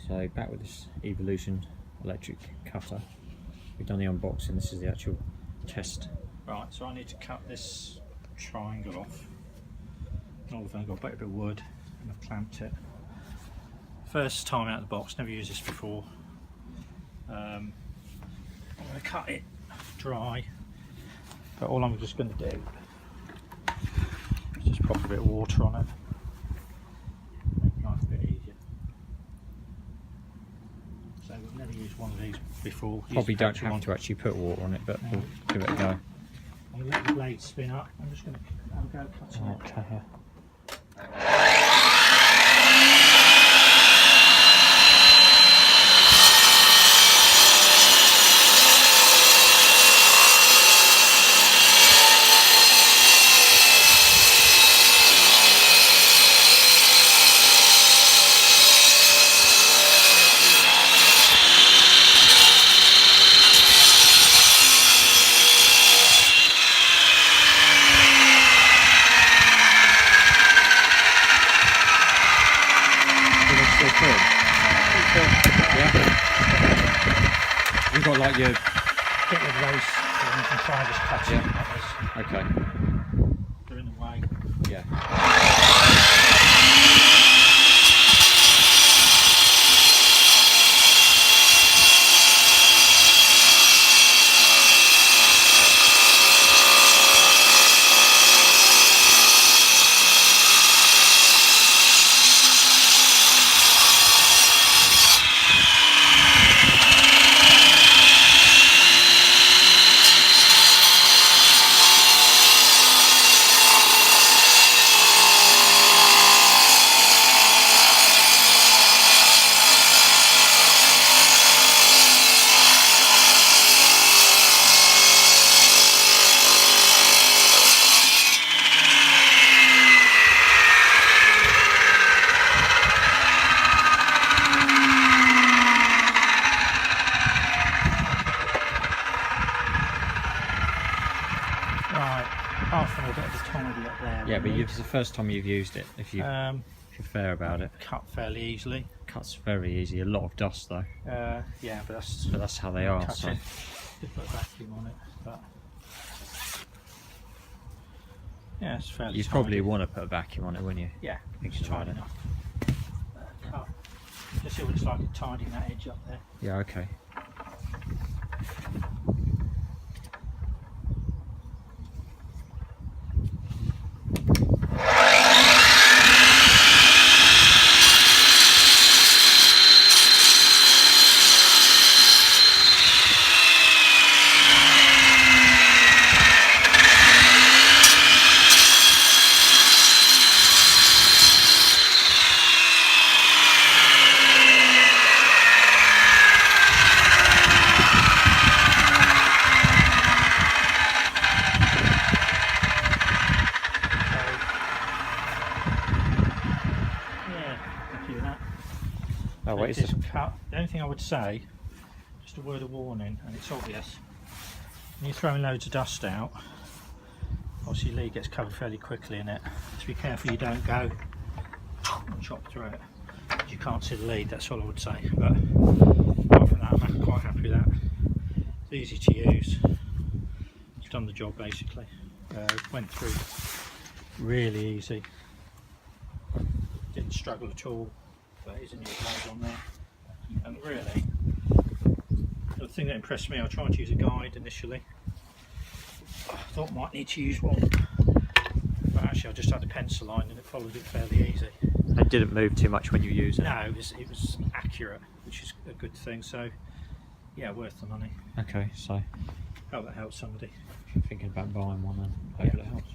So back with this Evolution electric cutter. We've done the unboxing, this is the actual test. Right, so I need to cut this triangle off. I've got a bit of wood and I've clamped it. First time out of the box, never used this before. I'm going to cut it dry, but all I'm just going to do is just pop a bit of water on it. Make life a bit easier. So we've never used one of these before. Probably don't have to actually put water on it, but we'll give it a go. I'm going to let the blade spin up. I'm just going to have a go at cutting it. Okay, yeah. You've got like your Get rid of those and you can try and just cut it like this. okay. They're in the way. Yeah. Apart from a bit of a tidy up there. Yeah, but it's the first time you've used it, if you're fair about it. Cut fairly easily. Cuts very easy, a lot of dust though. Yeah, but that's how they are. So. Just put a vacuum on it, but yeah, it's fairly. You tidy. probably want to put a vacuum on it, wouldn't you? Yeah, Thinking it's about tidy it. enough. Cut. Just see what it's like tidying that edge up there. Yeah, okay. Oh, wait, It's cut. The only thing I would say, just a word of warning, and it's obvious, when you're throwing loads of dust out, obviously your lead gets covered fairly quickly in it. Just be careful you don't go and chop through it. You can't see the lead, that's all I would say. But apart from that, I'm quite happy with that. It's easy to use. It's done the job basically. Went through really easy. Didn't struggle at all. But is a new blade on there, and really the thing that impressed me, I tried to use a guide initially. I thought I might need to use one, but actually I just had a pencil line and it followed it fairly easy. It didn't move too much when you use it? No, it was accurate, which is a good thing, so yeah, worth the money. Okay, so Hope that helps somebody. if you're thinking about buying one, then hopefully it helps.